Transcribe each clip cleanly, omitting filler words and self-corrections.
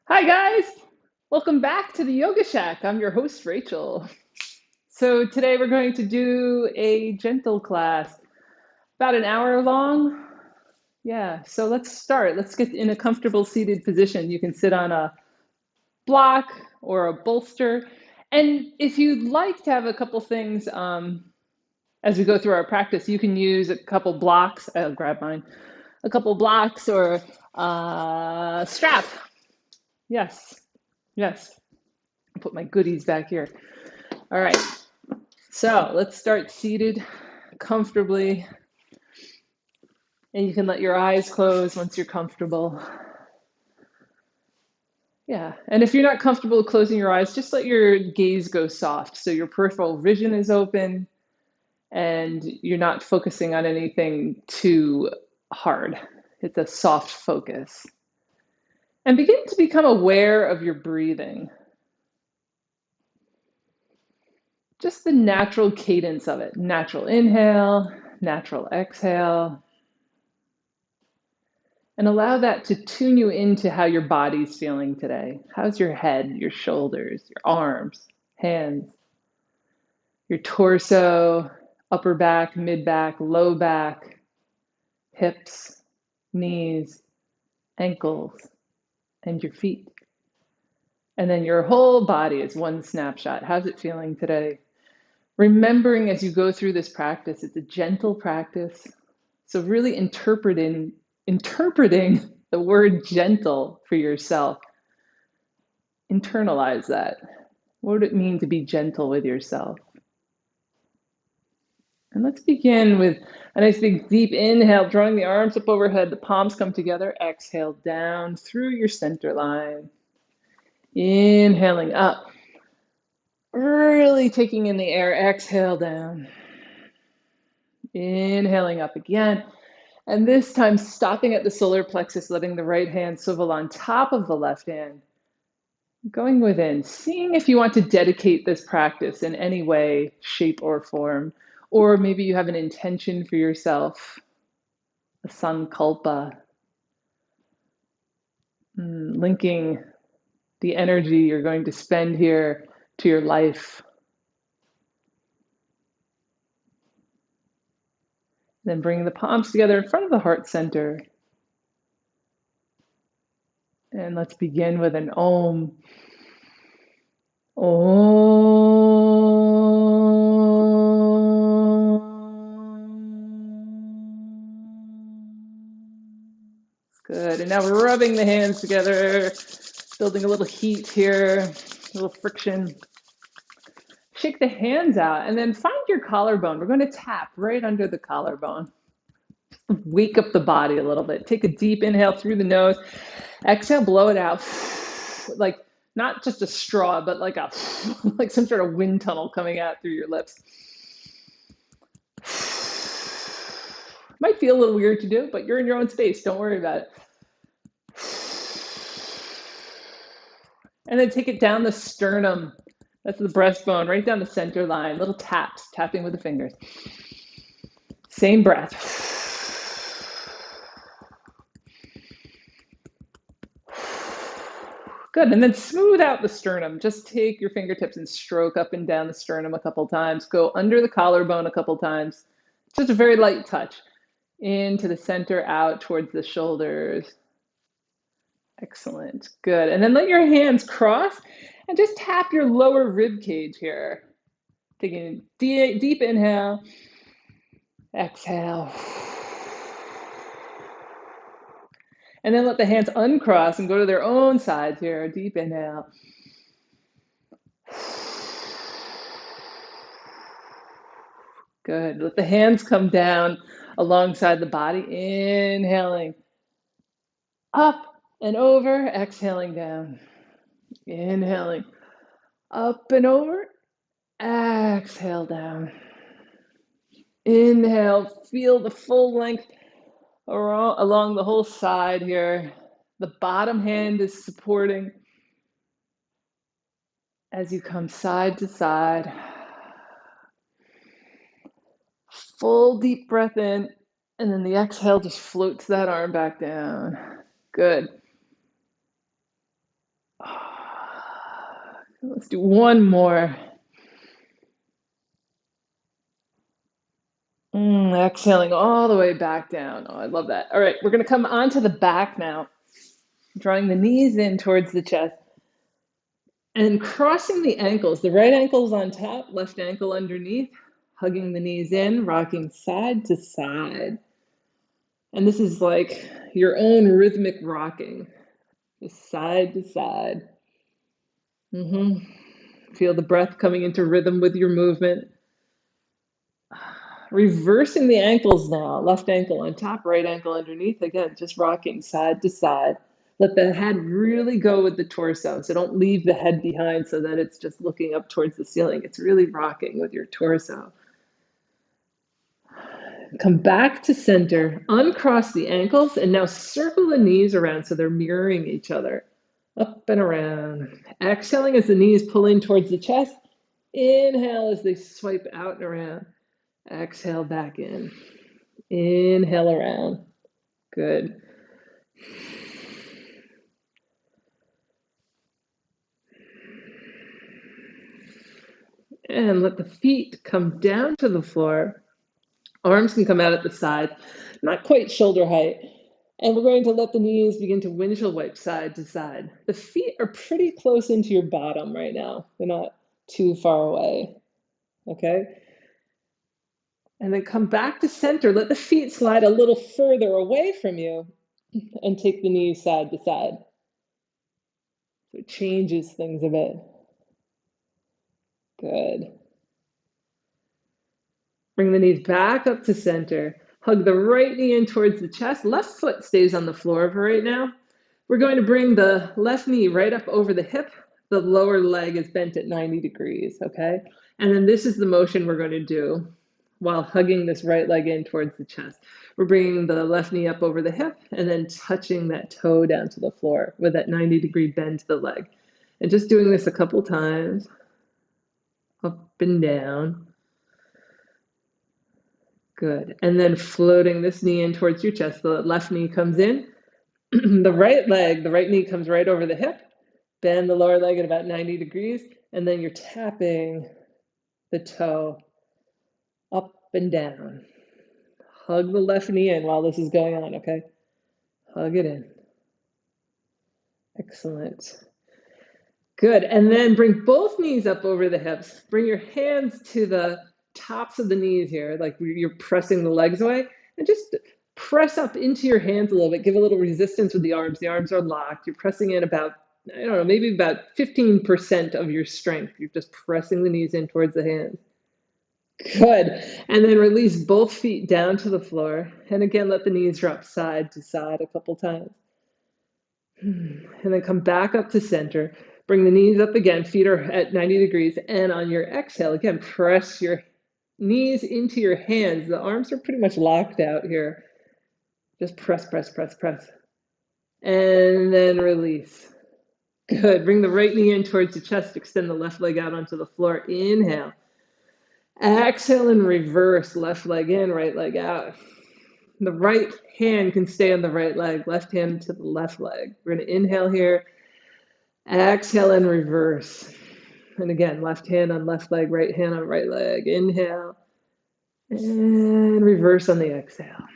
Hi, guys. Welcome back to the Yoga Shack. I'm your host, Rachel. So, today we're going to do a gentle class, about an hour long. Yeah, so let's start. Let's get in a comfortable seated position. You can sit on a block or a bolster. And if you'd like to have a couple things as we go through our practice, you can use a couple blocks. I'll grab mine. A couple blocks or strap. Yes, yes. I'll put my goodies back here. All right, so let's start seated comfortably. And you can let your eyes close once you're comfortable. Yeah, and if you're not comfortable closing your eyes, just let your gaze go soft. So your peripheral vision is open and you're not focusing on anything too hard. It's a soft focus. And begin to become aware of your breathing, just the natural cadence of it. Natural inhale, natural exhale. And allow that to tune you into how your body's feeling today. How's your head, your shoulders, your arms, hands, your torso, upper back, mid back, low back, hips, knees, ankles, and your feet. And then your whole body is one snapshot. How's it feeling today? Remembering as you go through this practice, it's a gentle practice. So really interpreting the word gentle for yourself. Internalize that. What would it mean to be gentle with yourself? And let's begin with a nice big deep inhale, drawing the arms up overhead, the palms come together. Exhale down through your center line. Inhaling up, really taking in the air. Exhale down. Inhaling up again. And this time stopping at the solar plexus, letting the right hand swivel on top of the left hand. Going within, seeing if you want to dedicate this practice in any way, shape, or form. Or maybe you have an intention for yourself, a sankalpa, linking the energy you're going to spend here to your life. Then bring the palms together in front of the heart center. And let's begin with an Om. Good. And now we're rubbing the hands together, building a little heat here, a little friction. Shake the hands out and then find your collarbone. We're going to tap right under the collarbone. Wake up the body a little bit. Take a deep inhale through the nose. Exhale, blow it out. Like not just a straw, but like a like some sort of wind tunnel coming out through your lips. Might feel a little weird to do, but you're in your own space. Don't worry about it. And then take it down the sternum. That's the breastbone, right down the center line. Little taps, tapping with the fingers. Same breath. Good. And then smooth out the sternum. Just take your fingertips and stroke up and down the sternum a couple times. Go under the collarbone a couple times. Just a very light touch. Into the center, out towards the shoulders. Excellent. Good. And then let your hands cross and just tap your lower rib cage here. Taking a deep inhale. Exhale. And then let the hands uncross and go to their own sides here. Deep inhale. Good. Let the hands come down alongside the body. Inhaling up and over. Exhaling down. Inhaling up and over. Exhale down. Inhale. Feel the full length along the whole side here. The bottom hand is supporting as you come side to side. Full deep breath in, and then the exhale just floats that arm back down. Good. Let's do one more. Exhaling all the way back down. Oh, I love that. All right, we're going to come onto the back now, drawing the knees in towards the chest and crossing the ankles. The right ankle's on top, left ankle underneath, hugging the knees in, rocking side to side. And this is like your own rhythmic rocking, just side to side. Feel the breath coming into rhythm with your movement. Reversing the ankles now. Left ankle on top, right ankle underneath. Again, just rocking side to side. Let the head really go with the torso. So don't leave the head behind so that it's just looking up towards the ceiling. It's really rocking with your torso. Come back to center, uncross the ankles, and now circle the knees around so they're mirroring each other. Up and around. Exhaling as the knees pull in towards the chest. Inhale as they swipe out and around. Exhale back in. Inhale around. Good. And let the feet come down to the floor. Arms can come out at the side, not quite shoulder height. And we're going to let the knees begin to windshield wipe side to side. The feet are pretty close into your bottom right now. They're not too far away. Okay? And then come back to center. Let the feet slide a little further away from you and take the knees side to side. So it changes things a bit. Good. Bring the knees back up to center. Hug the right knee in towards the chest. Left foot stays on the floor for right now. We're going to bring the left knee right up over the hip. The lower leg is bent at 90 degrees, okay? And then this is the motion we're going to do while hugging this right leg in towards the chest. We're bringing the left knee up over the hip and then touching that toe down to the floor with that 90-degree bend to the leg. And just doing this a couple times, up and down. Good. And then floating this knee in towards your chest. The left knee comes in. The right knee comes right over the hip. Bend the lower leg at about 90 degrees. And then you're tapping the toe up and down. Hug the left knee in while this is going on, okay? Hug it in. Excellent. Good. And then bring both knees up over the hips. Bring your hands to the tops of the knees here, like you're pressing the legs away. And just press up into your hands a little bit. Give a little resistance with the arms. The arms are locked. You're pressing in about, I don't know, maybe about 15% of your strength. You're just pressing the knees in towards the hands. Good. And then release both feet down to the floor. And again, let the knees drop side to side a couple times. And then come back up to center. Bring the knees up again. Feet are at 90 degrees. And on your exhale, again, press your knees into your hands. The arms are pretty much locked out here. Just press, press, press, press. And then release. Good. Bring the right knee in towards the chest. Extend the left leg out onto the floor. Inhale. Exhale and reverse. Left leg in, right leg out. The right hand can stay on the right leg. Left hand to the left leg. We're going to inhale here. Exhale and reverse. And again, left hand on left leg, right hand on right leg. Inhale. And reverse on the exhale.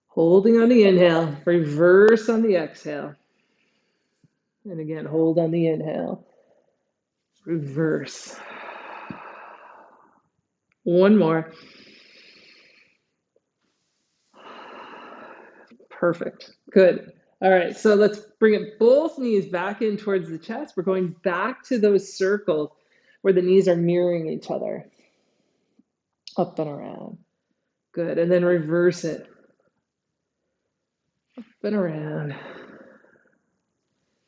Holding on the inhale, reverse on the exhale. And again, hold on the inhale, reverse. One more. Perfect. Good. All right, so let's bring it both knees back in towards the chest. We're going back to those circles where the knees are mirroring each other. Up and around. Good. And then reverse it. Up and around.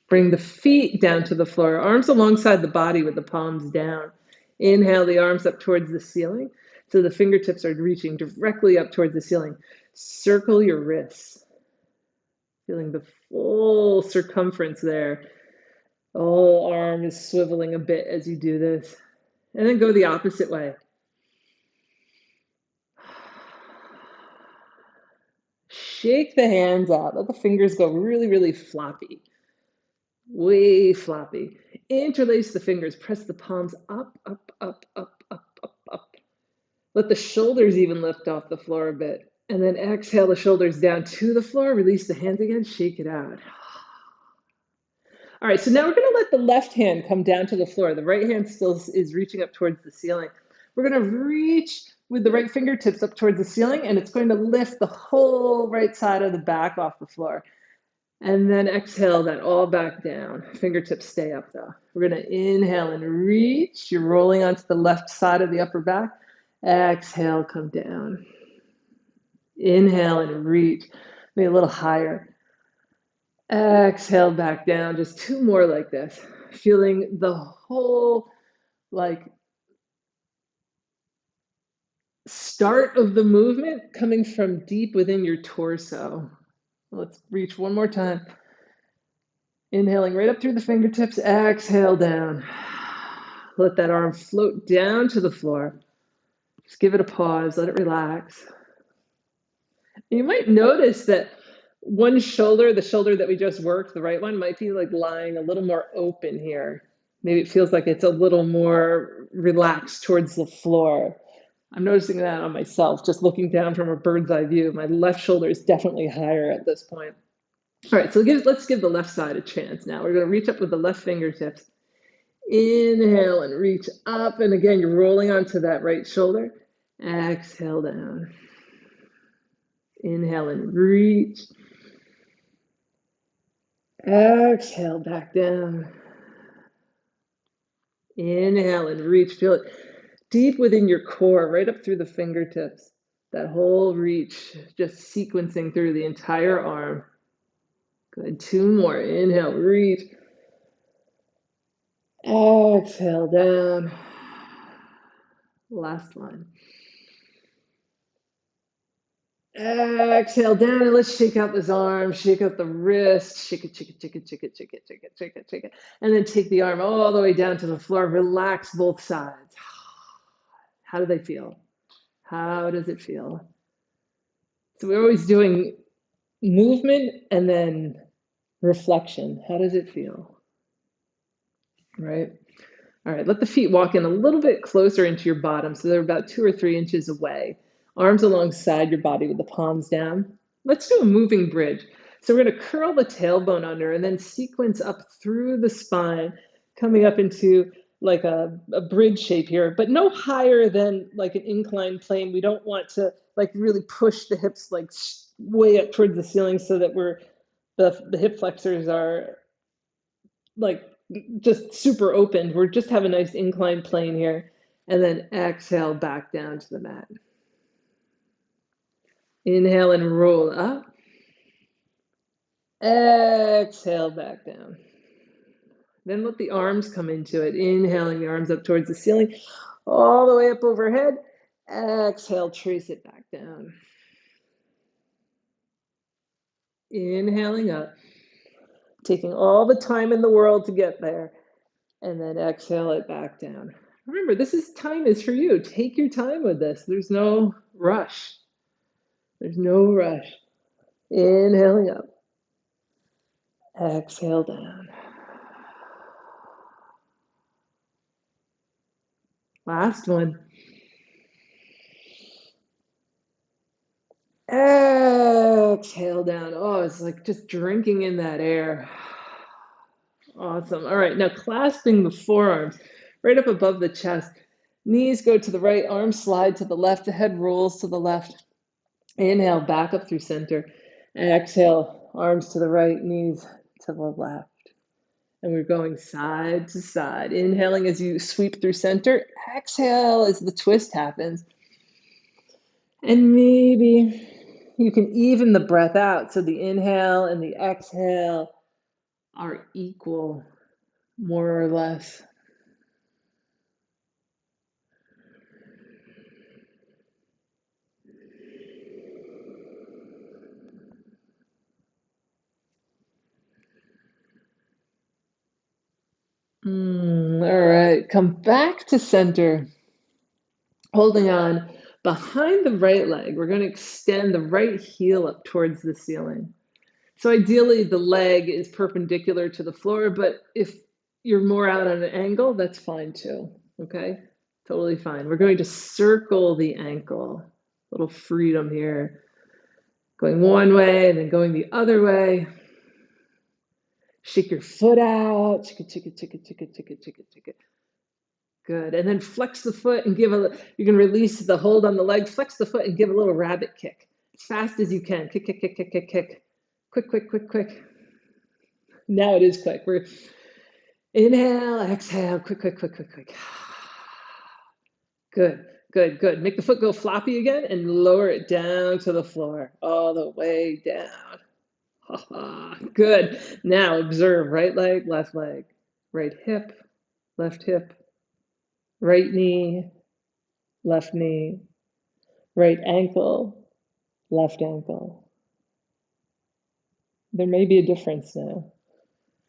Bring the feet down to the floor, arms alongside the body with the palms down. Inhale the arms up towards the ceiling so the fingertips are reaching directly up towards the ceiling. Circle your wrists, feeling the full circumference there. The whole arm is swiveling a bit as you do this. And then go the opposite way. Shake the hands out. Let the fingers go really, really floppy. way floppy. Interlace the fingers, press the palms up, up, up, up, up, up, up. Let the shoulders even lift off the floor a bit. And then exhale the shoulders down to the floor, release the hands again, shake it out. All right, so now we're going to let the left hand come down to the floor. The right hand still is reaching up towards the ceiling. We're going to reach with the right fingertips up towards the ceiling, and it's going to lift the whole right side of the back off the floor. And then exhale that all back down. Fingertips stay up though. We're going to inhale and reach. You're rolling onto the left side of the upper back. Exhale, come down. Inhale and reach. Maybe a little higher. Exhale back down. Just two more like this. Feeling the whole like start of the movement coming from deep within your torso. Let's reach one more time. Inhaling right up through the fingertips, exhale down. Let that arm float down to the floor. Just give it a pause, let it relax. You might notice that one shoulder, the shoulder that we just worked, the right one, might be like lying a little more open here. Maybe it feels like it's a little more relaxed towards the floor. I'm noticing that on myself, just looking down from a bird's eye view. My left shoulder is definitely higher at this point. All right, so let's give the left side a chance now. We're going to reach up with the left fingertips. Inhale and reach up. And again, you're rolling onto that right shoulder. Exhale down. Inhale and reach. Exhale back down. Inhale and reach. Feel it deep within your core, right up through the fingertips. That whole reach, just sequencing through the entire arm. Good. Two more. Inhale, reach. Exhale down. Last one. Exhale down, and let's shake out this arm, shake out the wrist, shake it, shake it, shake it, shake it, shake it, shake it, shake it, shake it. And then take the arm all the way down to the floor. Relax both sides. How do they feel? How does it feel? So we're always doing movement and then reflection. How does it feel? Right? All right, let the feet walk in a little bit closer into your bottom so they're about 2 or 3 inches away. Arms alongside your body with the palms down. Let's do a moving bridge. So we're going to curl the tailbone under and then sequence up through the spine, coming up into like a bridge shape here, but no higher than like an inclined plane. We don't want to like really push the hips like way up towards the ceiling so that the hip flexors are like just super open. We're just have a nice inclined plane here. And then exhale back down to the mat. Inhale and roll up. Exhale back down. Then let the arms come into it. Inhaling the arms up towards the ceiling, all the way up overhead. Exhale, trace it back down. Inhaling up, taking all the time in the world to get there. And then exhale it back down. Remember, time is for you. Take your time with this. There's no rush. There's no rush. Inhaling up. Exhale down. Last one. Exhale down. Oh, it's like just drinking in that air. Awesome. All right, now clasping the forearms right up above the chest. Knees go to the right, arms slide to the left, the head rolls to the left. Inhale, back up through center. Exhale, arms to the right, knees to the left. And we're going side to side. Inhaling as you sweep through center. Exhale as the twist happens. And maybe you can even the breath out. So the inhale and the exhale are equal, more or less. All right, come back to center. Holding on behind the right leg. We're going to extend the right heel up towards the ceiling. So ideally the leg is perpendicular to the floor, but if you're more out on an angle, that's fine too. Okay, totally fine. We're going to circle the ankle. Little freedom here. Going one way and then going the other way. Shake your foot out. Chicka, chicka, chicka, chicka, chicka, chicka, chicka. Good. And then flex the foot and you can release the hold on the leg, flex the foot and give a little rabbit kick. As fast as you can. Kick, kick, kick, kick, kick, kick. Quick, quick, quick, quick. Now it is quick. We're inhale, exhale, quick, quick, quick, quick, quick. Good, good, good. Make the foot go floppy again and lower it down to the floor, all the way down. Good. Now observe right leg, right hip, right knee, left knee, right ankle, left ankle. There may be a difference now.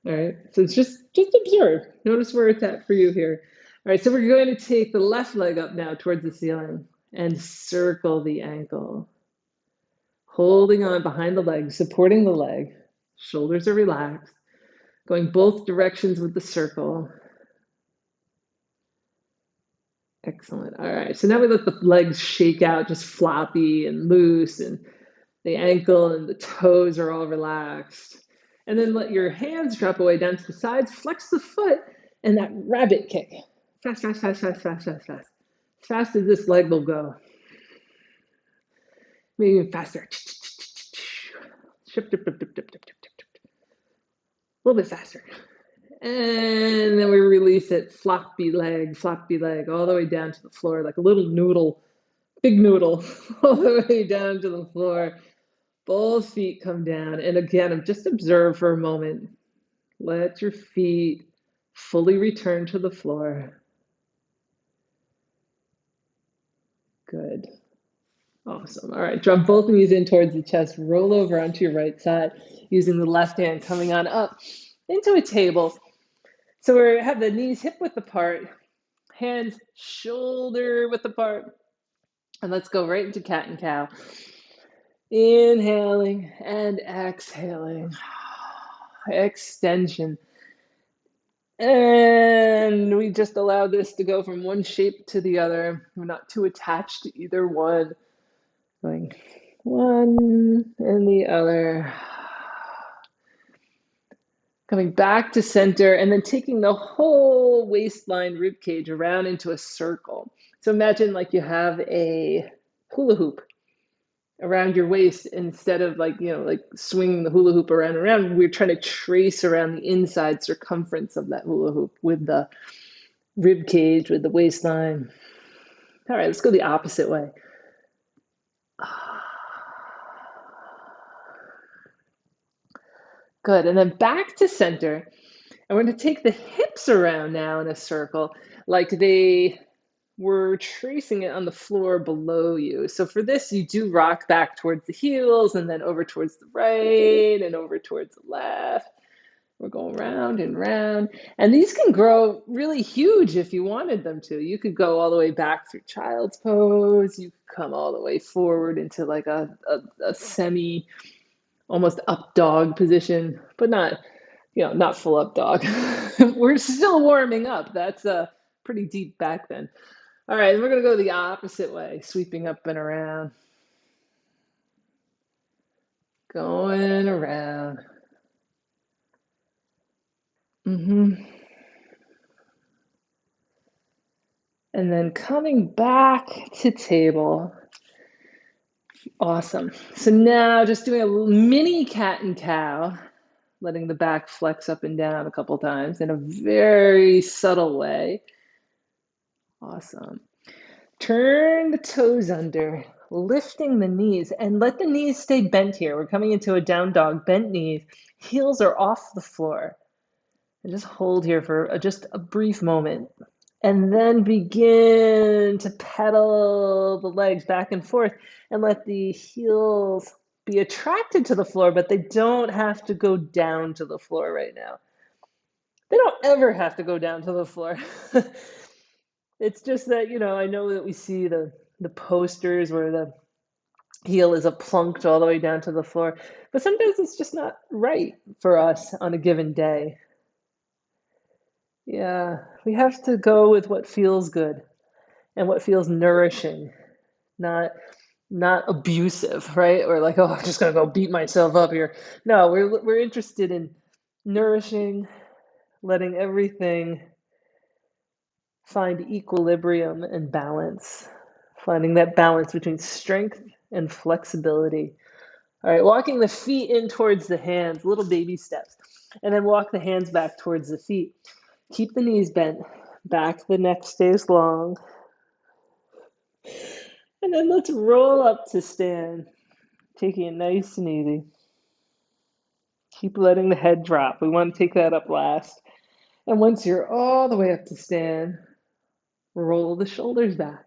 All right. So it's just observe. Notice where it's at for you here. All right. So we're going to take the left leg up now towards the ceiling and circle the ankle. Holding on behind the leg, supporting the leg. Shoulders are relaxed. Going both directions with the circle. Excellent. All right. So now we let the legs shake out, just floppy and loose, and the ankle and the toes are all relaxed. And then let your hands drop away down to the sides, flex the foot, and that rabbit kick. Fast, fast, fast, fast, fast, fast, fast. As fast as this leg will go. Maybe even faster. Ship, dip, dip, dip, dip, dip, dip, dip. A little bit faster. And then we release it, floppy leg, all the way down to the floor, like a little noodle, big noodle, all the way down to the floor. Both feet come down. And again, just observe for a moment. Let your feet fully return to the floor. Good. Awesome. All right, drop both knees in towards the chest. Roll over onto your right side, using the left hand coming on up into a table. So we have the knees hip width apart, hands shoulder width apart. And let's go right into cat and cow. Inhaling and exhaling. Extension. And we just allow this to go from one shape to the other. We're not too attached to either one. Going one and the other. Coming back to center and then taking the whole waistline rib cage around into a circle. So imagine like you have a hula hoop around your waist instead of like swinging the hula hoop around and around. We're trying to trace around the inside circumference of that hula hoop with the rib cage, with the waistline. All right, let's go the opposite way. Good, and then back to center. And we're going to take the hips around now in a circle, like they were tracing it on the floor below you. So for this, you do rock back towards the heels and then over towards the right and over towards the left. We're going round and round. And these can grow really huge if you wanted them to. You could go all the way back through child's pose. You could come all the way forward into like a semi, almost up dog position, but not full up dog. We're still warming up. That's pretty deep back then. All right, we're going to go the opposite way, sweeping up and around. Going around. And then coming back to table. Awesome. So now just doing a mini cat and cow, letting the back flex up and down a couple times in a very subtle way. Awesome. Turn the toes under, lifting the knees, and let the knees stay bent here. We're coming into a down dog, bent knees. Heels are off the floor. And just hold here for just a brief moment. And then begin to pedal the legs back and forth and let the heels be attracted to the floor, but they don't have to go down to the floor right now. They don't ever have to go down to the floor. It's just that, I know that we see the posters where the heel is plunked all the way down to the floor. But sometimes it's just not right for us on a given day. Yeah, we have to go with what feels good and what feels nourishing, not not abusive, right? Or like, oh, I'm just gonna go beat myself up here. No, we're interested in nourishing, letting everything find equilibrium and balance, finding that balance between strength and flexibility. All right, walking the feet in towards the hands, little baby steps, and then walk the hands back towards the feet. Keep the knees bent, back the neck stays long, and then let's roll up to stand, taking it nice and easy. Keep letting the head drop. We want to take that up last. And once you're all the way up to stand, roll the shoulders back.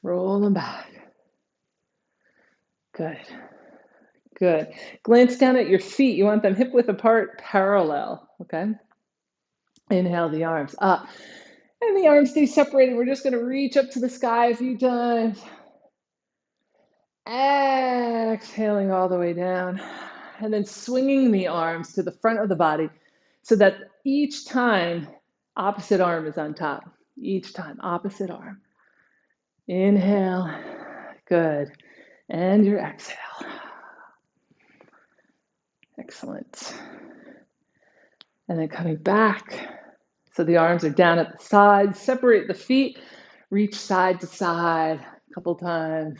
Roll them back. Good. Good. Glance down at your feet. You want them hip width apart, parallel. Okay. Inhale the arms up. And the arms stay separated. We're just going to reach up to the sky a few times. Exhaling all the way down. And then swinging the arms to the front of the body so that each time, opposite arm is on top. Each time, opposite arm. Inhale. Good. And your exhale. Excellent. And then coming back. So the arms are down at the sides. Separate the feet. Reach side to side a couple times.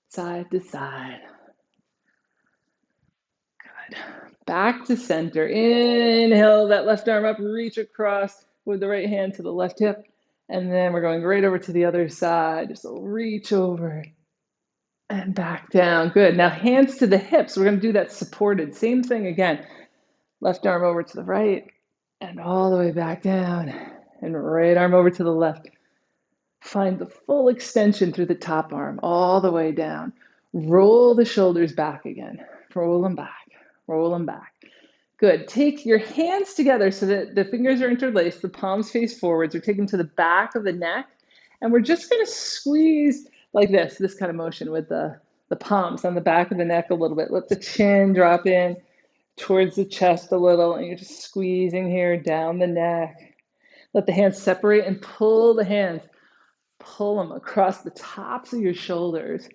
Side to side. Good. Back to center. Inhale that left arm up. Reach across with the right hand to the left hip. And then we're going right over to the other side. Just reach over and back down. Good. Now hands to the hips. We're going to do that supported. Same thing again. Left arm over to the right and all the way back down. And right arm over to the left. Find the full extension through the top arm, all the way down. Roll the shoulders back again. Roll them back. Roll them back. Good. Take your hands together so that the fingers are interlaced, the palms face forwards. We're taking to the back of the neck. And we're just going to squeeze like this kind of motion with the palms on the back of the neck a little bit. Let the chin drop in towards the chest a little. And you're just squeezing here down the neck. Let the hands separate and pull the hands. Pull them across the tops of your shoulders,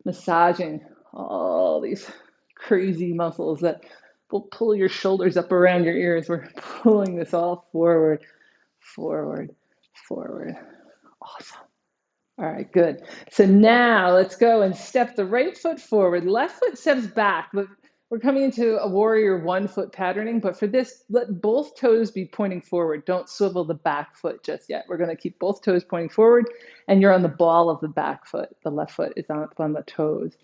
massaging all these crazy muscles that will pull your shoulders up around your ears. We're pulling this all forward, forward, forward. Awesome. All right, good. So now let's go and step the right foot forward. Left foot steps back, but we're coming into a warrior 1 foot patterning. But for this, let both toes be pointing forward. Don't swivel the back foot just yet. We're going to keep both toes pointing forward, and you're on the ball of the back foot. The left foot is up on the toes.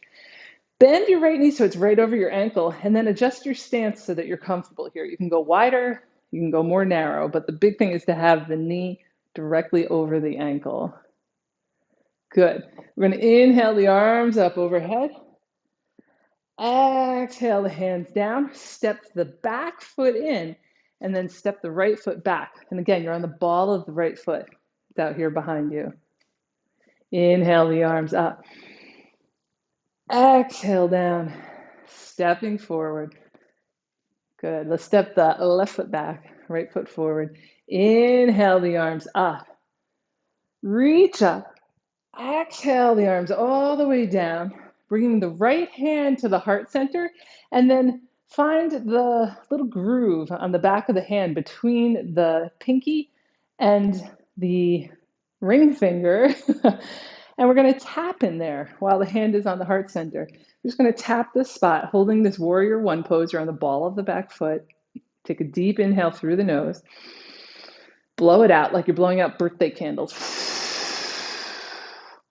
Bend your right knee so it's right over your ankle, and then adjust your stance so that you're comfortable here. You can go wider, you can go more narrow, but the big thing is to have the knee directly over the ankle. Good. We're going to inhale the arms up overhead. Exhale the hands down. Step the back foot in and then step the right foot back. And again, you're on the ball of the right foot. It's out here behind you. Inhale the arms up. Exhale down. Stepping forward. Good. Let's step the left foot back, right foot forward. Inhale the arms up. Reach up. Exhale the arms all the way down, bringing the right hand to the heart center, and then find the little groove on the back of the hand between the pinky and the ring finger. And we're going to tap in there while the hand is on the heart center. We're just going to tap this spot, holding this warrior 1 pose. You're on the ball of the back foot. Take a deep inhale through the nose. Blow it out like you're blowing out birthday candles.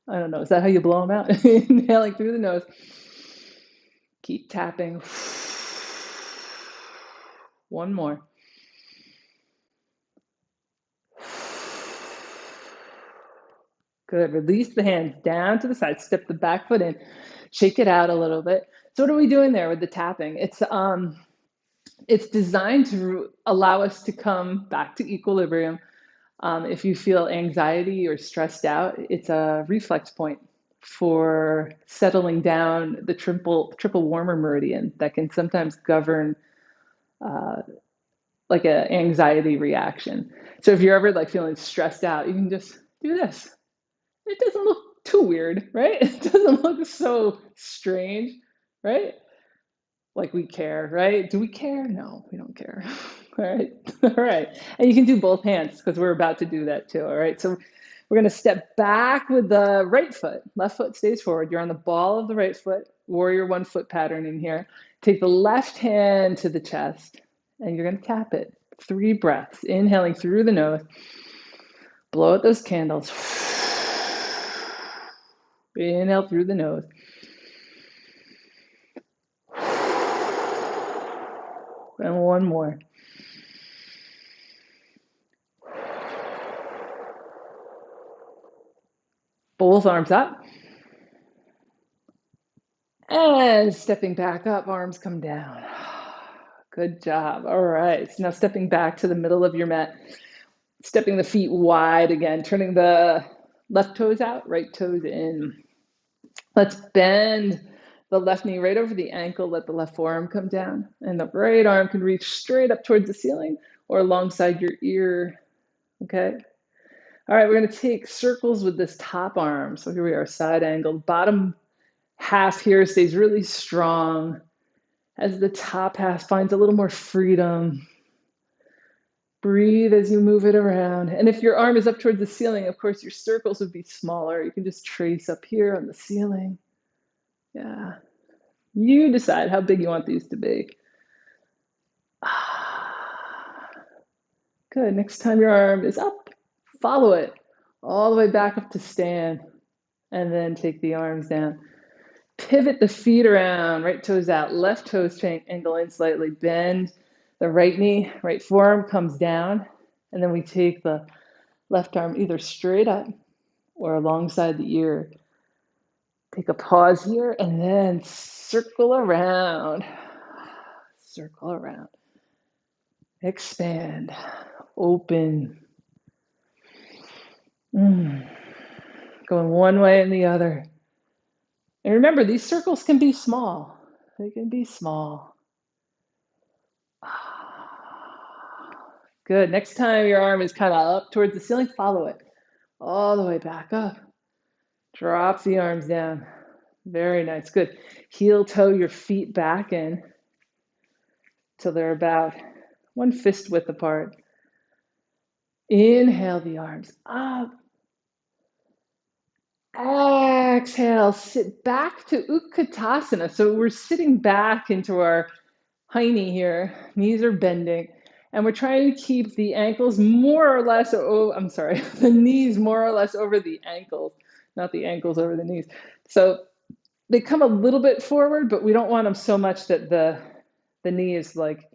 I don't know. Is that how you blow them out? Inhaling through the nose. Keep tapping. One more. Good. Release the hands down to the side. Step the back foot in. Shake it out a little bit. So what are we doing there with the tapping? It's designed to allow us to come back to equilibrium. If you feel anxiety or stressed out, it's a reflex point for settling down the triple warmer meridian that can sometimes govern uh, like an anxiety reaction. So if you're ever like feeling stressed out, you can just do this. It doesn't look too weird, right? It doesn't look so strange, right? Like we care, right? Do we care? No, we don't care. All right. All right. And you can do both hands because we're about to do that too. All right. So we're going to step back with the right foot. Left foot stays forward. You're on the ball of the right foot, warrior 1 foot pattern in here. Take the left hand to the chest and you're going to tap it. 3 breaths, inhaling through the nose. Blow out those candles. Inhale through the nose. And one more. Both arms up. And stepping back up, arms come down. Good job. All right. So now stepping back to the middle of your mat, stepping the feet wide again, turning the left toes out, right toes in. Let's bend the left knee right over the ankle, let the left forearm come down, and the right arm can reach straight up towards the ceiling or alongside your ear. Okay. All right, we're going to take circles with this top arm. So here we are, side angle. Bottom half here stays really strong as the top half finds a little more freedom. Breathe as you move it around. And if your arm is up towards the ceiling, of course, your circles would be smaller. You can just trace up here on the ceiling. Yeah. You decide how big you want these to be. Good. Next time your arm is up, follow it all the way back up to stand. And then take the arms down. Pivot the feet around, right toes out, left toes angle in slightly. Bend the right knee, right forearm comes down. And then we take the left arm either straight up or alongside the ear. Take a pause here and then circle around. Circle around. Expand. Open. Going one way and the other. And remember, these circles can be small. They can be small. Good. Next time your arm is kind of up towards the ceiling, follow it all the way back up. Drop the arms down. Very nice. Good. Heel toe your feet back in till they're about 1 fist width apart. Inhale the arms up. Exhale, sit back to Utkatasana. So we're sitting back into our hiney here. Knees are bending. And we're trying to keep the ankles more or less, the knees more or less over the ankles, not the ankles over the knees. So they come a little bit forward, but we don't want them so much that the knee is like,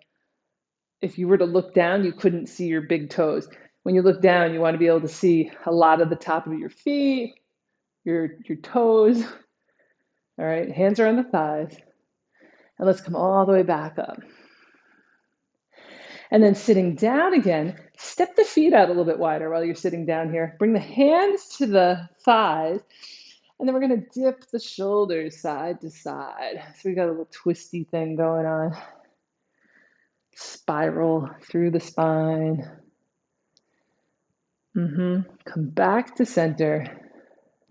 if you were to look down, you couldn't see your big toes. When you look down, you want to be able to see a lot of the top of your feet, your toes. All right, hands are on the thighs. And let's come all the way back up. And then sitting down again, step the feet out a little bit wider while you're sitting down here. Bring the hands to the thighs. And then we're going to dip the shoulders side to side. So we got a little twisty thing going on. Spiral through the spine. Come back to center.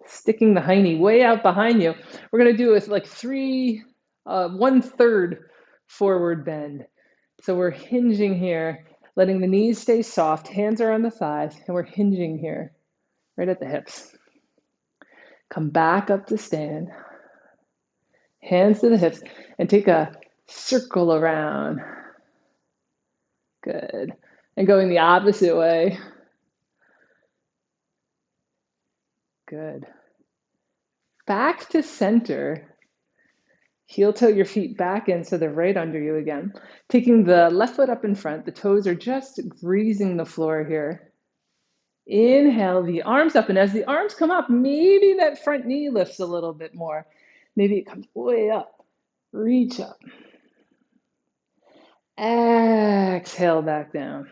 Sticking the hiney way out behind you. We're going to do it like 1/3 forward bend. So we're hinging here, letting the knees stay soft. Hands are on the thighs, and we're hinging here, right at the hips. Come back up to stand. Hands to the hips, and take a circle around. Good. And going the opposite way. Good. Back to center. Heel toe your feet back in so they're right under you again. Taking the left foot up in front. The toes are just grazing the floor here. Inhale the arms up. And as the arms come up, maybe that front knee lifts a little bit more. Maybe it comes way up. Reach up. Exhale back down.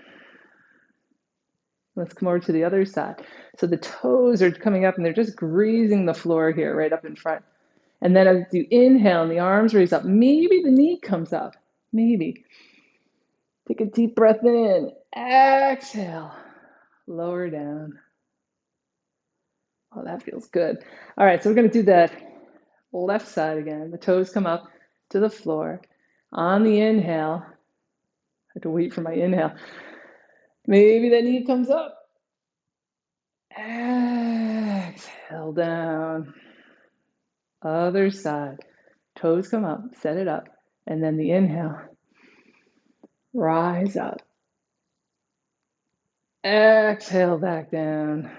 Let's come over to the other side. So the toes are coming up and they're just grazing the floor here, right up in front. And then as you inhale and the arms raise up, maybe the knee comes up. Maybe. Take a deep breath in. Exhale. Lower down. Oh, that feels good. All right, so we're going to do that left side again. The toes come up to the floor. On the inhale, I have to wait for my inhale. Maybe the knee comes up. Exhale down. Other side. Toes come up, set it up. And then the inhale. Rise up. Exhale back down.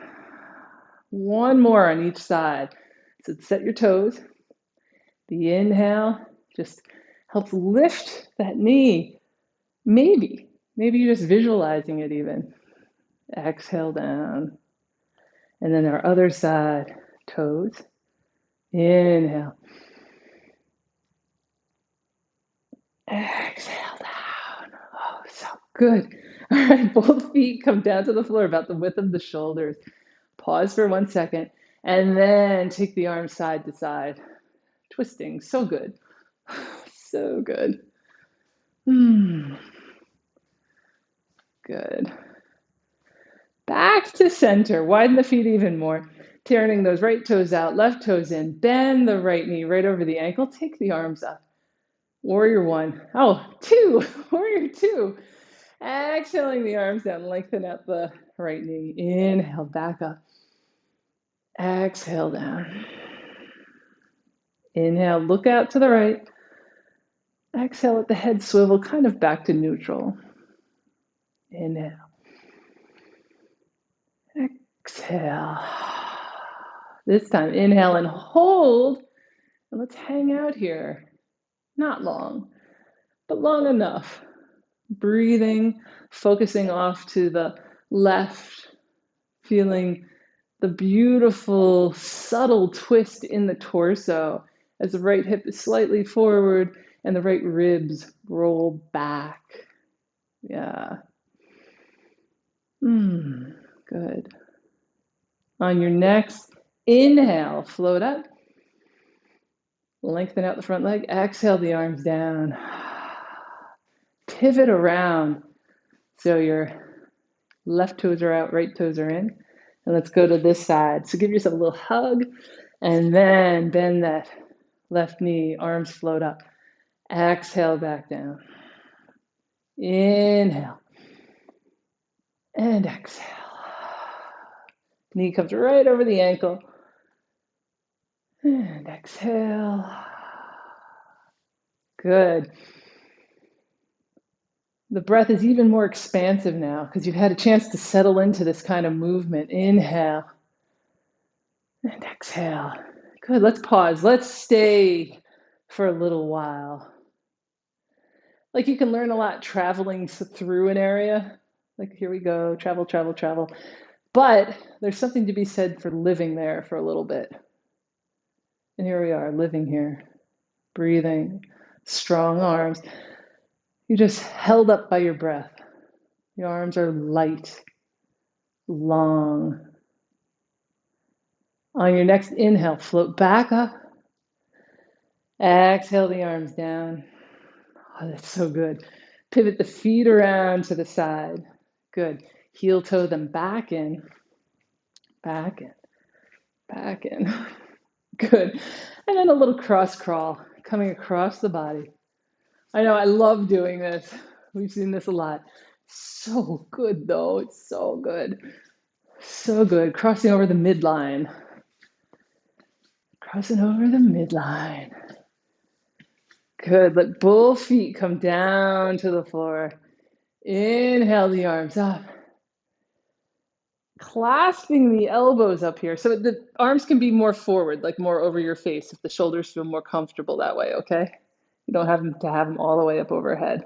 One more on each side. So set your toes. The inhale just helps lift that knee. Maybe you're just visualizing it even. Exhale down. And then our other side, toes. Inhale. Exhale down. Oh, so good. All right, both feet come down to the floor about the width of the shoulders. Pause for 1 second, and then take the arms side to side. Twisting, so good. So good. Good. Back to center. Widen the feet even more. Turning those right toes out, left toes in. Bend the right knee right over the ankle. Take the arms up. Warrior one. Oh, two. Warrior two. Exhaling the arms down. Lengthen out the right knee. Inhale, back up. Exhale down. Inhale, look out to the right. Exhale, let the head swivel kind of back to neutral. Inhale. Exhale. This time, inhale and hold. And let's hang out here. Not long, but long enough. Breathing, focusing off to the left, feeling the beautiful, subtle twist in the torso as the right hip is slightly forward and the right ribs roll back. Yeah. Good. On your next inhale, float up. Lengthen out the front leg. Exhale the arms down. Pivot around. So your left toes are out, right toes are in. And let's go to this side. So give yourself a little hug and then bend that left knee, arms float up. Exhale back down. Inhale. And exhale. Knee comes right over the ankle. And exhale. Good. The breath is even more expansive now because you've had a chance to settle into this kind of movement. Inhale. And exhale. Good. Let's pause. Let's stay for a little while. Like you can learn a lot traveling through an area. Like here we go, travel, travel, travel. But there's something to be said for living there for a little bit. And here we are, living here, breathing, strong arms. You're just held up by your breath. Your arms are light, long. On your next inhale, float back up. Exhale the arms down. Oh, that's so good. Pivot the feet around to the side. Good. Heel toe them back in, back in, back in. Good. And then a little cross crawl coming across the body. I know, I love doing this. We've seen this a lot. So good, though. It's so good. So good. Crossing over the midline. Crossing over the midline. Good. Let both feet come down to the floor. Inhale the arms up. Clasping the elbows up here. So the arms can be more forward, like more over your face if the shoulders feel more comfortable that way, okay? You don't have to have them all the way up overhead.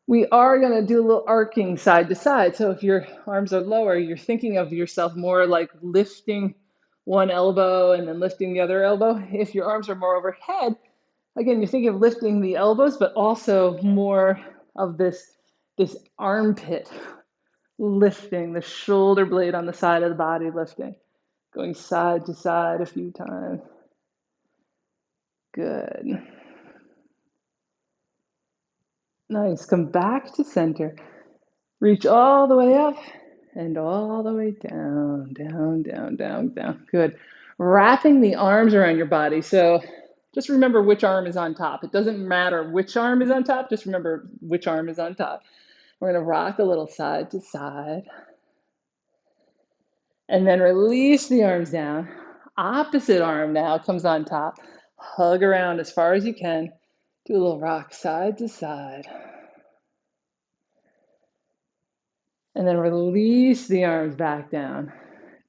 We are going to do a little arcing side to side. So if your arms are lower, you're thinking of yourself more like lifting one elbow and then lifting the other elbow. If your arms are more overhead, again, you're thinking of lifting the elbows, but also more of this armpit Lifting the shoulder blade on the side of the body, lifting. Going side to side a few times. Good. Nice. Come back to center. Reach all the way up and all the way down, down, down, down, down. Good. Wrapping the arms around your body. So just remember which arm is on top. It doesn't matter which arm is on top, just remember which arm is on top. We're going to rock a little side to side. And then release the arms down. Opposite arm now comes on top. Hug around as far as you can. Do a little rock side to side. And then release the arms back down.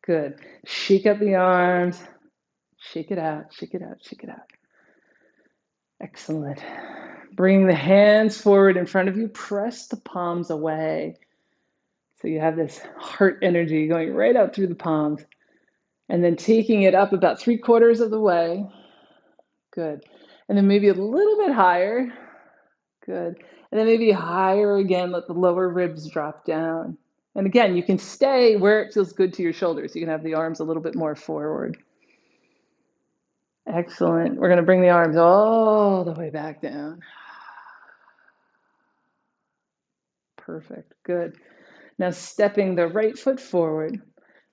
Good. Shake up the arms. Shake it out, shake it out, shake it out. Excellent. Bring the hands forward in front of you. Press the palms away. So you have this heart energy going right out through the palms. And then taking it up about 3/4 of the way. Good. And then maybe a little bit higher. Good. And then maybe higher again. Let the lower ribs drop down. And again, you can stay where it feels good to your shoulders. You can have the arms a little bit more forward. Excellent. We're going to bring the arms all the way back down. Perfect. Good. Now stepping the right foot forward,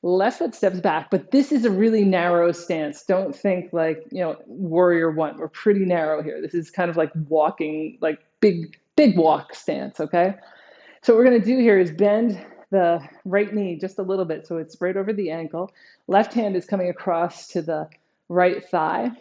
left foot steps back, but this is a really narrow stance. Don't think like, warrior one. We're pretty narrow here. This is kind of like walking, like big walk stance, okay? So what we're going to do here is bend the right knee just a little bit so it's right over the ankle. Left hand is coming across to the right thigh.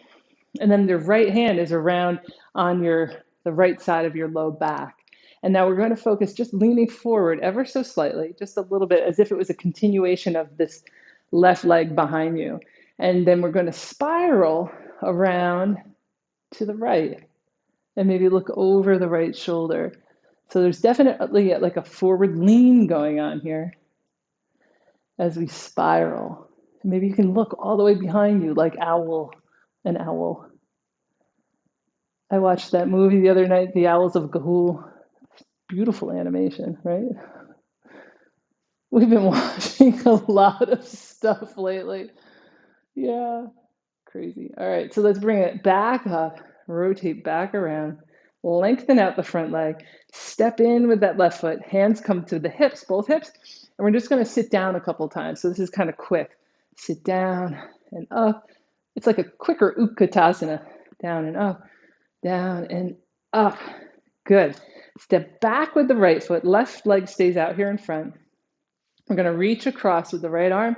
And then the right hand is around on the right side of your low back. And now we're going to focus just leaning forward ever so slightly, just a little bit, as if it was a continuation of this left leg behind you. And then we're going to spiral around to the right and maybe look over the right shoulder. So there's definitely like a forward lean going on here as we spiral. Maybe you can look all the way behind you like an owl. I watched that movie the other night, The Owls of Ga'Hoole. Beautiful animation, right? We've been watching a lot of stuff lately. Yeah, crazy. All right, so let's bring it back up, rotate back around, lengthen out the front leg, step in with that left foot, hands come to the hips, both hips, and we're just going to sit down a couple times. So this is kind of quick. Sit down and up. It's like a quicker Utkatasana. Down and up, down and up. Good. Step back with the right foot. Left leg stays out here in front. We're going to reach across with the right arm,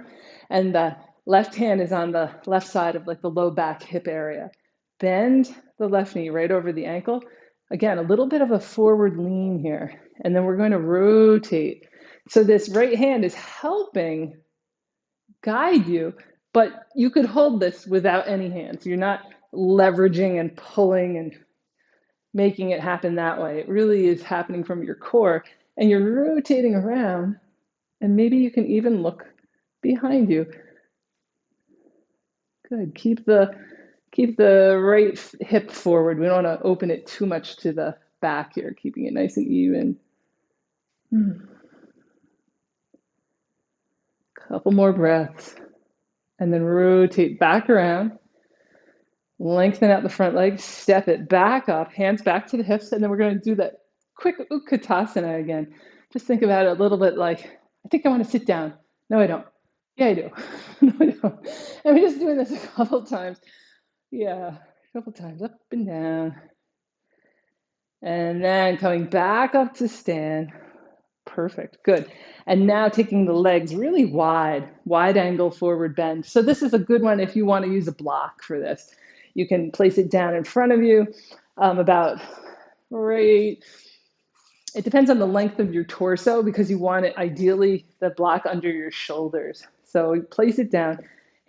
and the left hand is on the left side of like the low back hip area. Bend the left knee right over the ankle. Again, a little bit of a forward lean here. And then we're going to rotate. So this right hand is helping guide you, but you could hold this without any hands. You're not leveraging and pulling and making it happen that way. It really is happening from your core, and you're rotating around, and maybe you can even look behind you. Good. Keep the right hip forward. We don't want to open it too much to the back here, keeping it nice and even. Couple more breaths, and then rotate back around. Lengthen out the front leg, step it back up, hands back to the hips, and then we're going to do that quick Utkatasana again. Just think about it a little bit like, I think I want to sit down. No, I don't. Yeah, I do. No, I don't. And we're just doing this a couple times. Yeah, a couple times, up and down. And then coming back up to stand. Perfect, good. And now taking the legs really wide angle forward bend. So this is a good one if you want to use a block for this. You can place it down in front of you, about right. It depends on the length of your torso because you want it ideally the block under your shoulders. So place it down,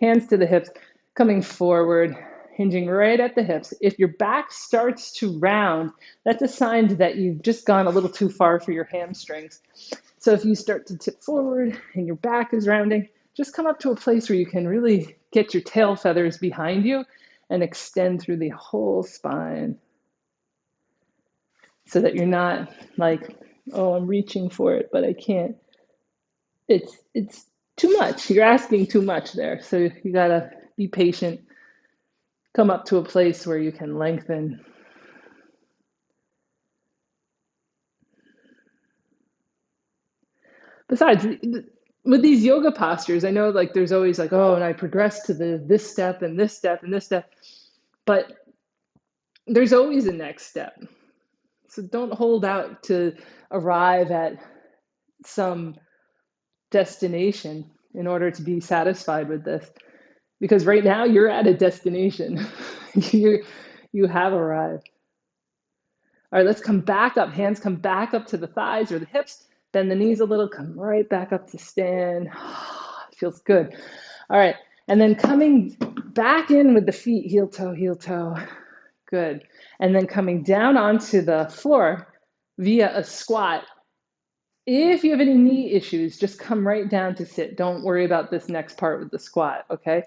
hands to the hips, coming forward, hinging right at the hips. If your back starts to round, that's a sign that you've just gone a little too far for your hamstrings. So if you start to tip forward and your back is rounding, just come up to a place where you can really get your tail feathers behind you and extend through the whole spine so that you're not like, oh, I'm reaching for it, but I can't. it's too much. You're asking too much there. So you gotta be patient, come up to a place where you can lengthen. Besides, with these yoga postures, I know like there's always like, oh, and I progress to the this step and this step and this step, but there's always a next step. So don't hold out to arrive at some destination in order to be satisfied with this. Because right now you're at a destination. you you have arrived. All right, let's come back up. Hands come back up to the thighs or the hips. Bend the knees a little. Come right back up to stand. Feels good. All right, and then coming back in with the feet, heel toe, heel toe. Good. And then coming down onto the floor via a squat. If you have any knee issues, just come right down to sit. Don't worry about this next part with the squat, okay?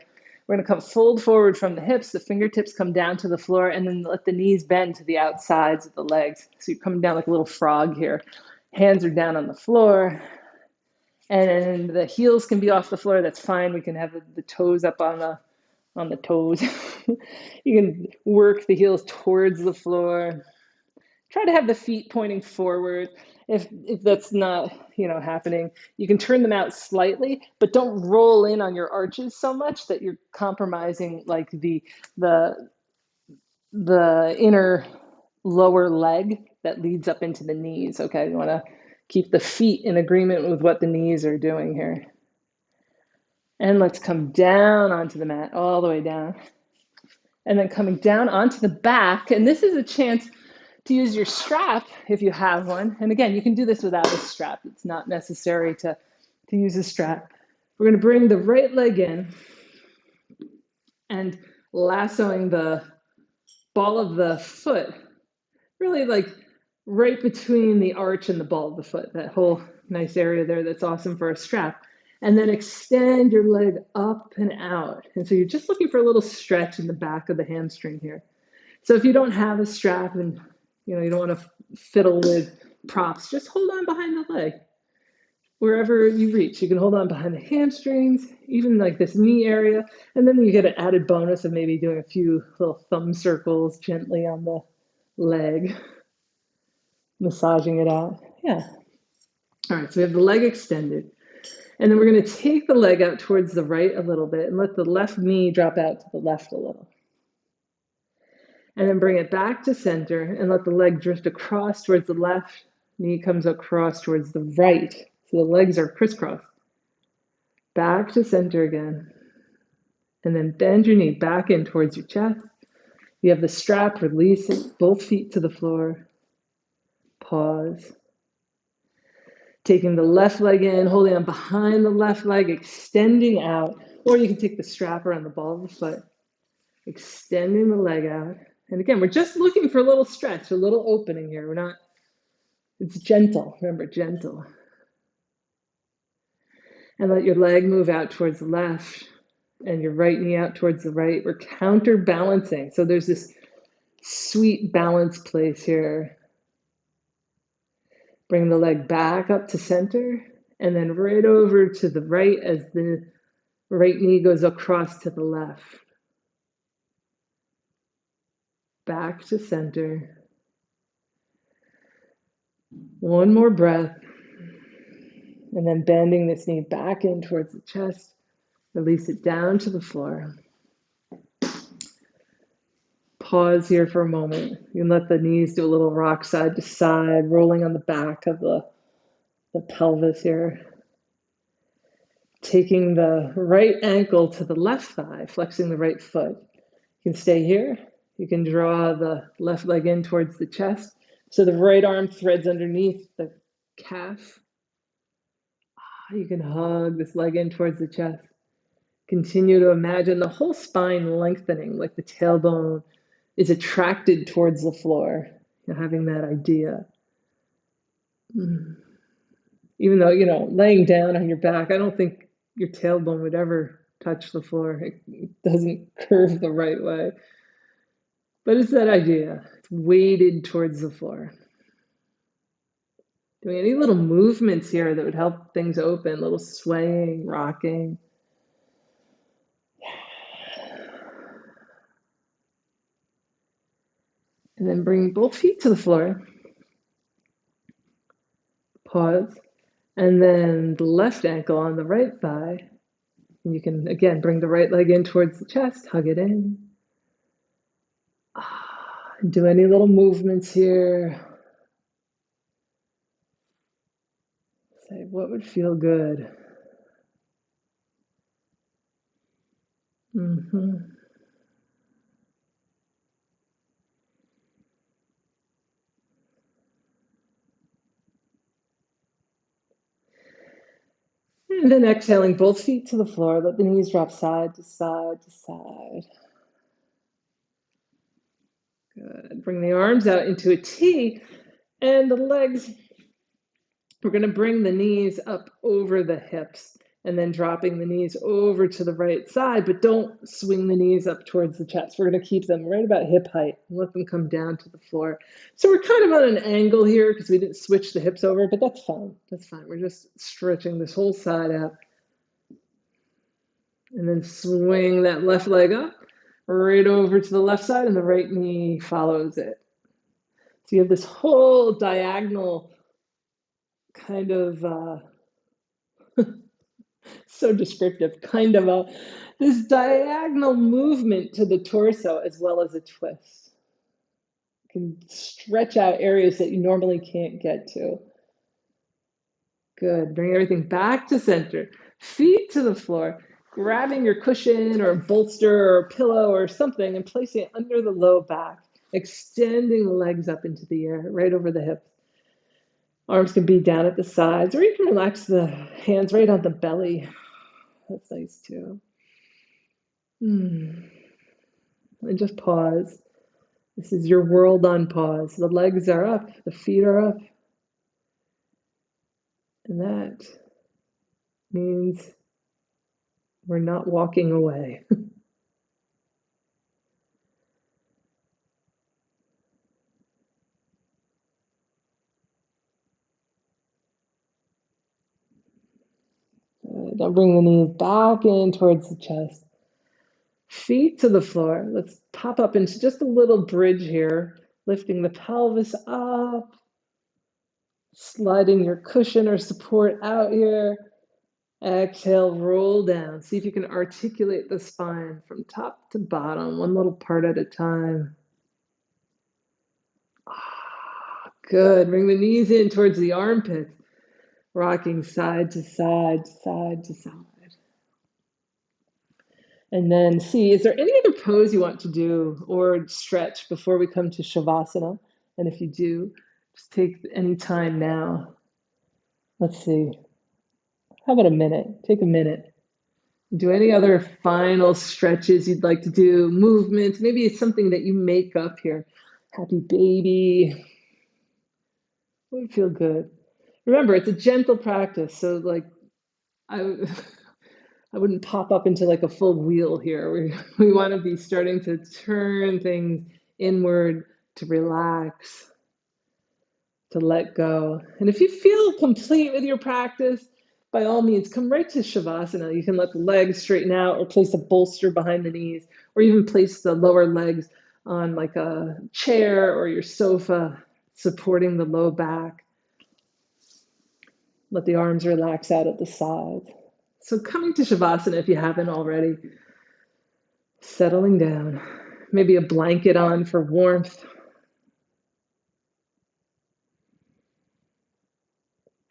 We're going to come fold forward from the hips. The fingertips come down to the floor, and then let the knees bend to the outsides of the legs. So you're coming down like a little frog here. Hands are down on the floor, and the heels can be off the floor. That's fine. We can have the toes up on the toes. You can work the heels towards the floor. Try to have the feet pointing forward. If that's not, happening, you can turn them out slightly, but don't roll in on your arches so much that you're compromising like the the inner lower leg that leads up into the knees. Okay, you want to keep the feet in agreement with what the knees are doing here. And let's come down onto the mat, all the way down. And then coming down onto the back, and this is a chance to use your strap if you have one. And again, you can do this without a strap. It's not necessary to use a strap. We're going to bring the right leg in and lassoing the ball of the foot, really like right between the arch and the ball of the foot, that whole nice area there that's awesome for a strap. And then extend your leg up and out. And so you're just looking for a little stretch in the back of the hamstring here. So if you don't have a strap and you don't want to fiddle with props, just hold on behind the leg. Wherever you reach, you can hold on behind the hamstrings, even like this knee area. And then you get an added bonus of maybe doing a few little thumb circles gently on the leg, massaging it out. Yeah. All right, so we have the leg extended. And then we're going to take the leg out towards the right a little bit and let the left knee drop out to the left a little. And then bring it back to center and let the leg drift across towards the left. Knee comes across towards the right. So the legs are crisscrossed. Back to center again. And then bend your knee back in towards your chest. You have the strap, release it, both feet to the floor. Pause. Taking the left leg in, holding on behind the left leg, extending out. Or you can take the strap around the ball of the foot, extending the leg out. And again, we're just looking for a little stretch, a little opening here. It's gentle. Remember, gentle. And let your leg move out towards the left and your right knee out towards the right. We're counterbalancing. So there's this sweet balance place here. Bring the leg back up to center and then right over to the right as the right knee goes across to the left. Back to center. One more breath. And then bending this knee back in towards the chest. Release it down to the floor. Pause here for a moment. You can let the knees do a little rock side to side, rolling on the back of the pelvis here. Taking the right ankle to the left thigh, flexing the right foot. You can stay here. You can draw the left leg in towards the chest. So the right arm threads underneath the calf. You can hug this leg in towards the chest. Continue to imagine the whole spine lengthening, like the tailbone is attracted towards the floor. Having that idea. Even though, laying down on your back, I don't think your tailbone would ever touch the floor. It doesn't curve the right way. But it's that idea. It's weighted towards the floor. Doing any little movements here that would help things open, little swaying, rocking. And then bring both feet to the floor. Pause. And then the left ankle on the right thigh. And you can, again, bring the right leg in towards the chest, hug it in. Do any little movements here. Say, what would feel good? Mm-hmm. And then exhaling both feet to the floor. Let the knees drop side to side to side. Good. Bring the arms out into a T and the legs. We're going to bring the knees up over the hips and then dropping the knees over to the right side, but don't swing the knees up towards the chest. We're going to keep them right about hip height and let them come down to the floor. So we're kind of on an angle here because we didn't switch the hips over, but that's fine. That's fine. We're just stretching this whole side out. And then swing that left leg up, right over to the left side, and the right knee follows it. So you have this whole diagonal kind of, so descriptive, kind of this diagonal movement to the torso as well as a twist. You can stretch out areas that you normally can't get to. Good. Bring everything back to center. Feet to the floor. Grabbing your cushion or bolster or pillow or something and placing it under the low back. Extending the legs up into the air, right over the hips. Arms can be down at the sides, or you can relax the hands right on the belly. That's nice too. And just pause. This is your world on pause. The legs are up, the feet are up. And that means we're not walking away. Now bring the knees back in towards the chest. Feet to the floor. Let's pop up into just a little bridge here, lifting the pelvis up, sliding your cushion or support out here. Exhale, roll down. See if you can articulate the spine from top to bottom, one little part at a time. Good. Bring the knees in towards the armpits, rocking side to side, side to side. And then see, is there any other pose you want to do or stretch before we come to Shavasana? And if you do, just take any time now. Let's see. How about a minute? Take a minute. Do any other final stretches you'd like to do, movements? Maybe it's something that you make up here. Happy baby. It would feel good. Remember, it's a gentle practice. So like I I wouldn't pop up into like a full wheel here. We want to be starting to turn things inward, to relax, to let go. And if you feel complete with your practice, by all means, come right to Shavasana. You can let the legs straighten out or place a bolster behind the knees, or even place the lower legs on like a chair or your sofa, supporting the low back. Let the arms relax out at the sides. So coming to Shavasana, if you haven't already, settling down, maybe a blanket on for warmth.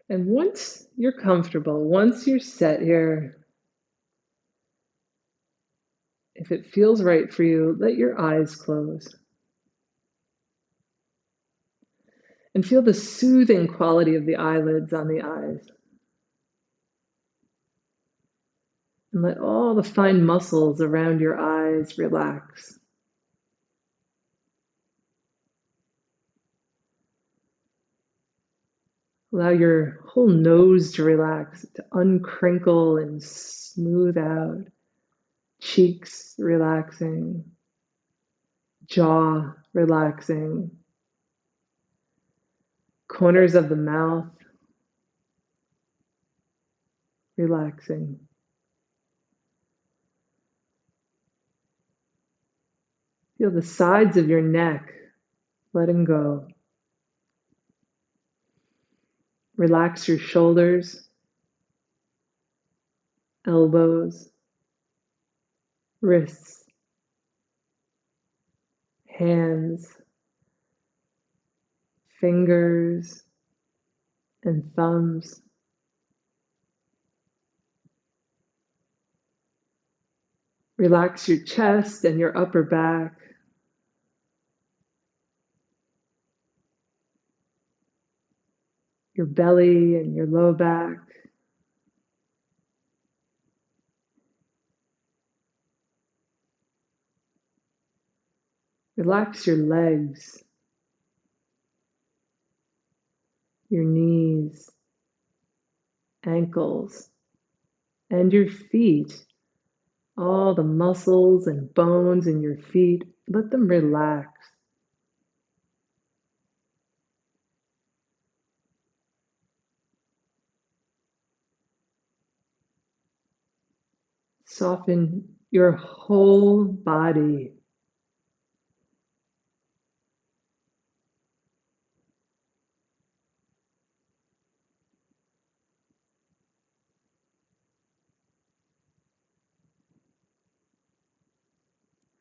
And once you're comfortable, once you're set here, if it feels right for you, let your eyes close. And feel the soothing quality of the eyelids on the eyes. And let all the fine muscles around your eyes relax. Allow your whole nose to relax, to uncrinkle and smooth out. Cheeks relaxing, jaw relaxing. corners of the mouth, relaxing. Feel the sides of your neck, letting go. Relax your shoulders, elbows, wrists, hands, fingers, and thumbs. Relax your chest and your upper back. Your belly and your low back. Relax your legs, your knees, ankles, and your feet. All the muscles and bones in your feet, let them relax. Soften your whole body.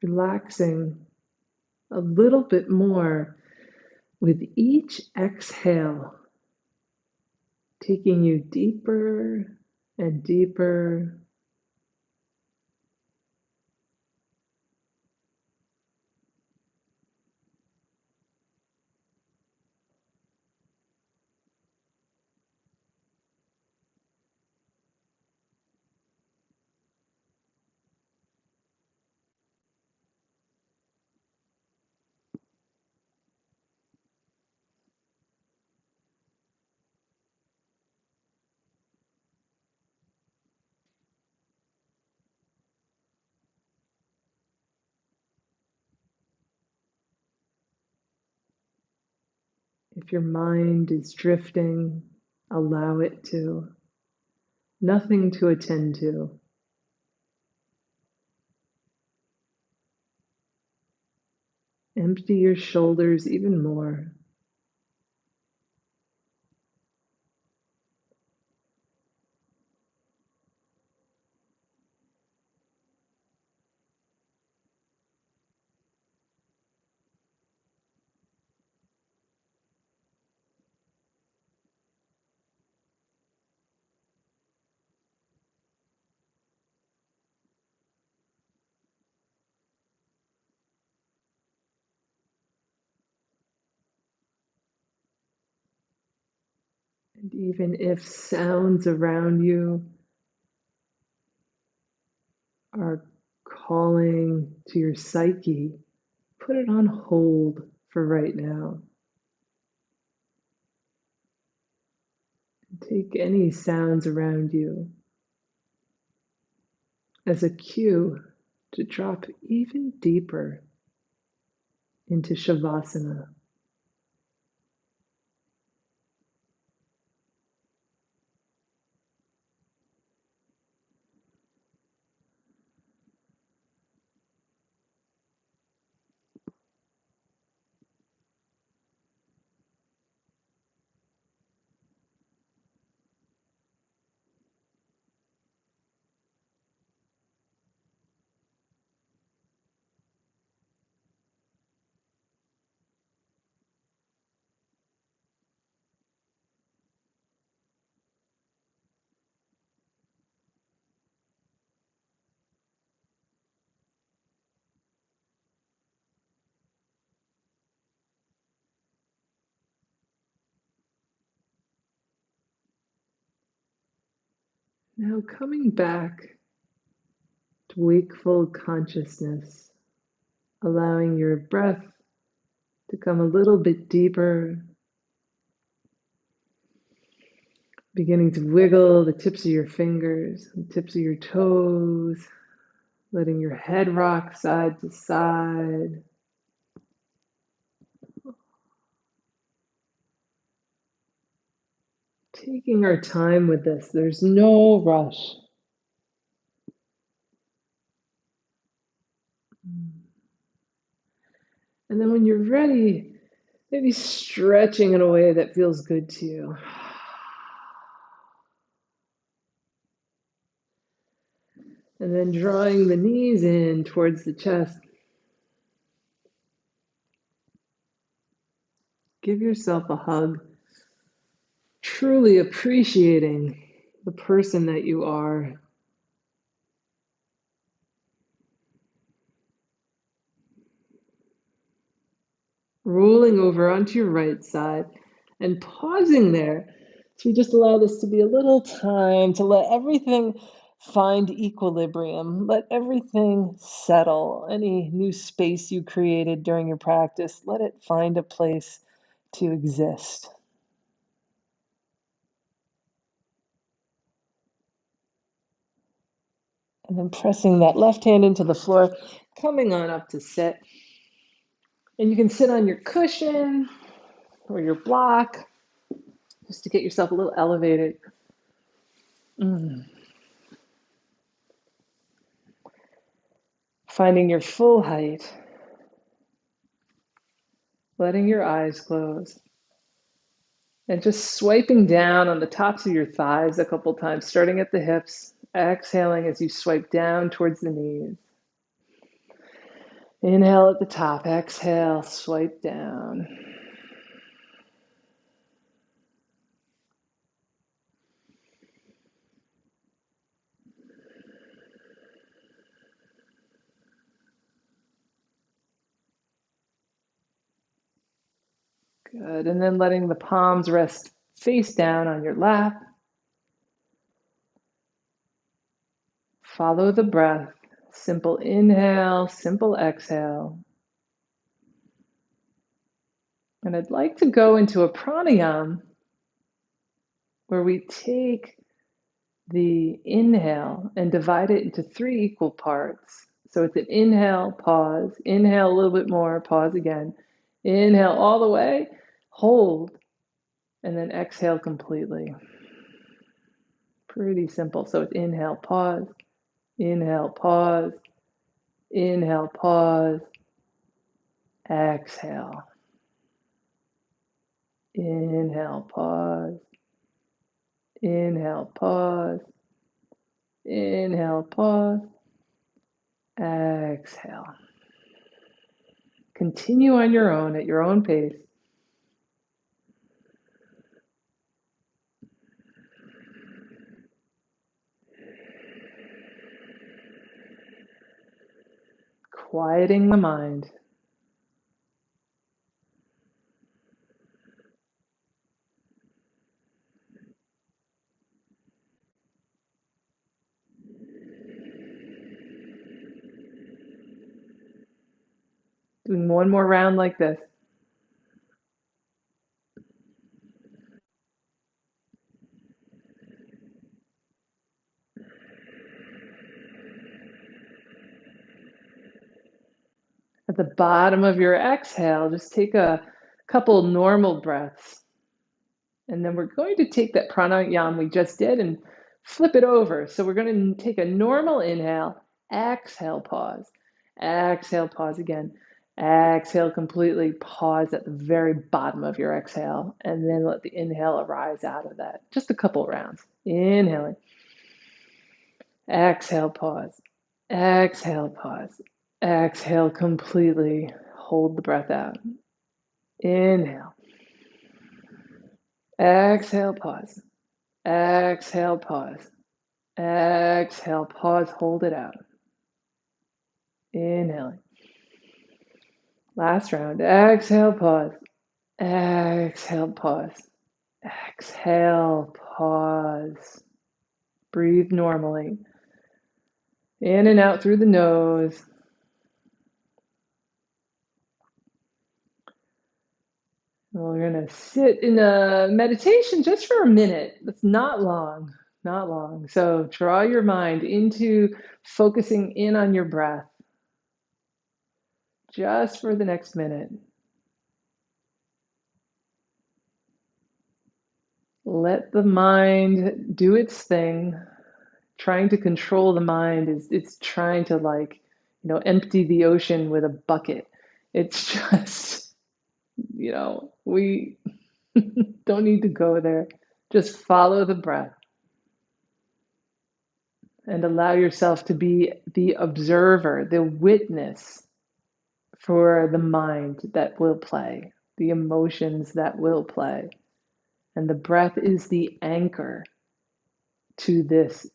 Relaxing a little bit more with each exhale, taking you deeper and deeper. If your mind is drifting, allow it to. Nothing to attend to. Empty your shoulders even more. And even if sounds around you are calling to your psyche, put it on hold for right now. Take any sounds around you as a cue to drop even deeper into Shavasana. Now coming back to wakeful consciousness, allowing your breath to come a little bit deeper, beginning to wiggle the tips of your fingers, the tips of your toes, letting your head rock side to side. taking our time with this. There's no rush. And then when you're ready, maybe stretching in a way that feels good to you. And then drawing the knees in towards the chest. Give yourself a hug, truly appreciating the person that you are. Rolling over onto your right side and pausing there. So we just allow this to be a little time to let everything find equilibrium, let everything settle. Any new space you created during your practice, let it find a place to exist. And then pressing that left hand into the floor, coming on up to sit. And you can sit on your cushion or your block just to get yourself a little elevated. Finding your full height, letting your eyes close, and just swiping down on the tops of your thighs a couple times, starting at the hips, exhaling as you swipe down towards the knees. Inhale at the top, exhale, swipe down. Good, and then letting the palms rest face down on your lap. Follow the breath. Simple inhale, simple exhale. And I'd like to go into a pranayama where we take the inhale and divide it into 3 equal parts. So it's an inhale, pause, inhale a little bit more, pause again. Inhale all the way, hold, and then exhale completely. Pretty simple. So it's inhale, pause, inhale, pause, inhale, pause, exhale. Inhale, pause, inhale, pause, inhale, pause, exhale. Continue on your own at your own pace. Quieting the mind. Doing one more round like this. At the bottom of your exhale, just take a couple normal breaths. And then we're going to take that pranayama we just did and flip it over. So we're going to take a normal inhale, exhale, pause, exhale, pause again, exhale completely, pause at the very bottom of your exhale, and then let the inhale arise out of that. Just a couple rounds. Inhaling, exhale, pause, exhale, pause, exhale completely, hold the breath out. Inhale, exhale, pause. Exhale, pause. Exhale, pause, hold it out. Inhaling. Last round. Exhale, pause. Exhale, pause. Exhale, pause. Breathe normally. In and out through the nose. We're going to sit in a meditation just for a minute. It's not long, not long. So draw your mind into focusing in on your breath just for the next minute. Let the mind do its thing. Trying to control the mind is it's trying to empty the ocean with a bucket. It's just, we don't need to go there. Just follow the breath and allow yourself to be the observer, the witness for the mind that will play, the emotions that will play. And the breath is the anchor to this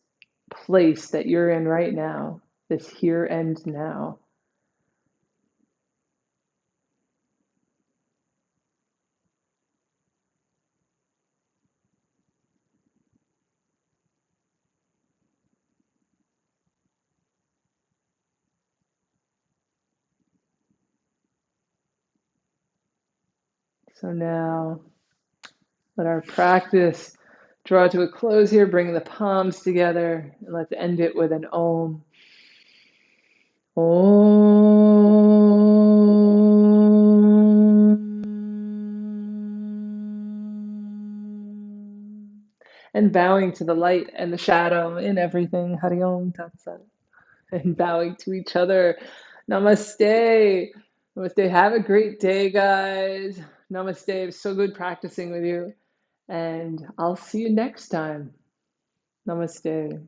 place that you're in right now, this here and now. So now let our practice draw to a close here, bringing the palms together, and let's end it with an Om. Om. And bowing to the light and the shadow in everything. Hari Om Tat Sat. And bowing to each other. Namaste. Namaste. Have a great day, guys. Namaste. It was so good practicing with you. And I'll see you next time. Namaste.